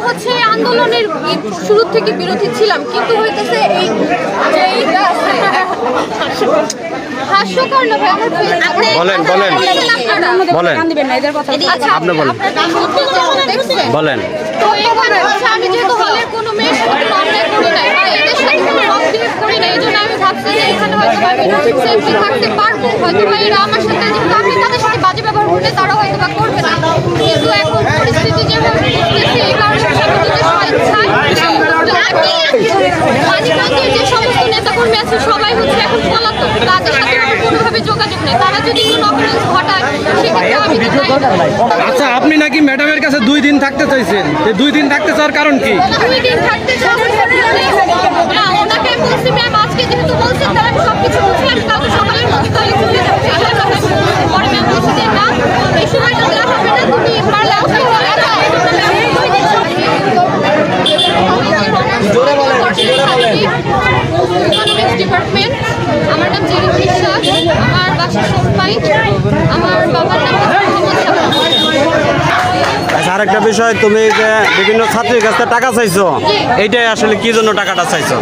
হচ্ছে আন্দোলনের শুরু থেকে বিরোধী ছিলাম, কিন্তু হইতেছে এই যে হাস্যকর না ভাই। বলেন বলেন বলেন আপনি বলেন। তো এখানে হচ্ছে আমি যেহেতু হলের কোনো মেয়ের সাথে অন্যায় করি নাই বা এদের সাথে কোনো রং করি নাই, এই জন্য আমি ভাবছি যে এখানে হয়তো আমি সেফলি থাকতে পারবো। হয়তো বা এরা আমার সাথে যেহেতু আমি তাদের সাথে বাজে ব্যবহার করলে তারা হয়তো বা করবে না, কিন্তু এখন পরিস্থিতি যেভাবে ঘটতেছে এই কারণে মানিকগঞ্জের যে সমস্ত নেতাকর্মী আছে সবাই হচ্ছে এখন পলাতক, তাদের সাথে আমার কোনোভাবে যোগাযোগ নেই। তারা যদি কোনো অপরাধ ঘটায় সেক্ষেত্রে আমি আচ্ছা, আপনি নাকি ম্যাডামের কাছে 2 দিন থাকতে চাইছেন, 2 দিন থাকতে চাওয়ার কারণ কি? 2 দিন থাকতে চাওয়ার না, ওনাকে বলছি ম্যাম আজকে যেহেতু বলছেন তাহলে আমি সবকিছু বুঝে আমি কালকে সকালের মধ্যে তাহলে চলে যাচ্ছি। পরে ম্যাম বলছি যে না, এই সময়টা দেওয়া হবে না, তুমি পারলে আসতে হবে। ডিপার্টমেন্ট, আমার নাম জেরিন বিশ্বাস, আমার বাসা সোমপাই, আমার বাবার নাম। আচ্ছা, আরেকটা বিষয়, তুমি যে বিভিন্ন ছাত্রীর কাছে টাকা চাইছো, এইটাই আসলে কি জন্য টাকাটা চাইছো?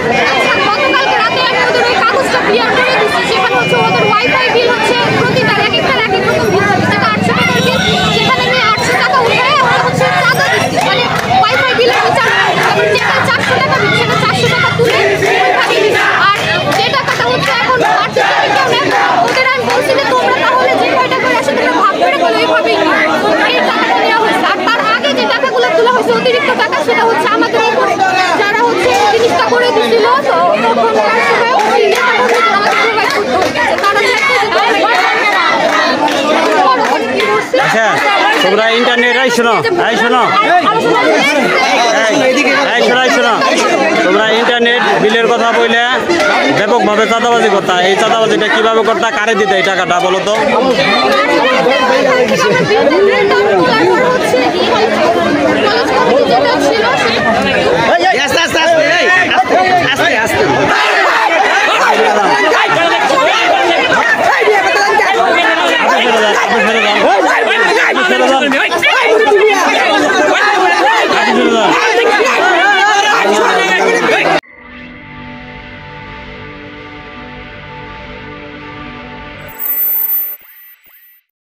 গতকালকে রাতে আমি ওদের ওই কাগজটা ক্লিয়ার করে দিচ্ছি, সেখানে হচ্ছে ওদের ওয়াইফাই বিল হচ্ছে প্রতিটা এক একটা এক এক রকম বিল হচ্ছে, যেটা 800 টাকার বিল, সেখানে আমি 800 টাকা উঠায় আমরা হচ্ছে চাঁদা দিচ্ছি, মানে ওয়াইফাই বিল আমি যেটা 400 টাকা বিল সেটা 400 টাকা তুলে ওইভাবে দিচ্ছি। আর যে টাকাটা হচ্ছে এখন ওদের আমি বলছি যে তোমরা তাহলে যে কয়টা করে আসে তোমরা ভাগ করে বলো, এইভাবেই এই টাকাটা নেওয়া হয়েছে। আর তার আগে যে টাকাগুলো তোলা হয়েছে অতিরিক্ত টাকা, সেটা হচ্ছে আমাদের উপর যারা হচ্ছে জিনিসটা করে দিচ্ছিল তখনকার সময় ওই নেতাকর্মীদের আমাদের প্রোভাইড করতে হচ্ছে। তারা আচ্ছা, তোমরা ইন্টারনেট শোনো তোমরা ইন্টারনেট বিলের কথা বললে ব্যাপকভাবে চাঁদাবাজি করতা, এই চাঁদাবাজিটা কিভাবে করতা, কারে দিতে এই টাকাটা বলো তো? হচ্ছে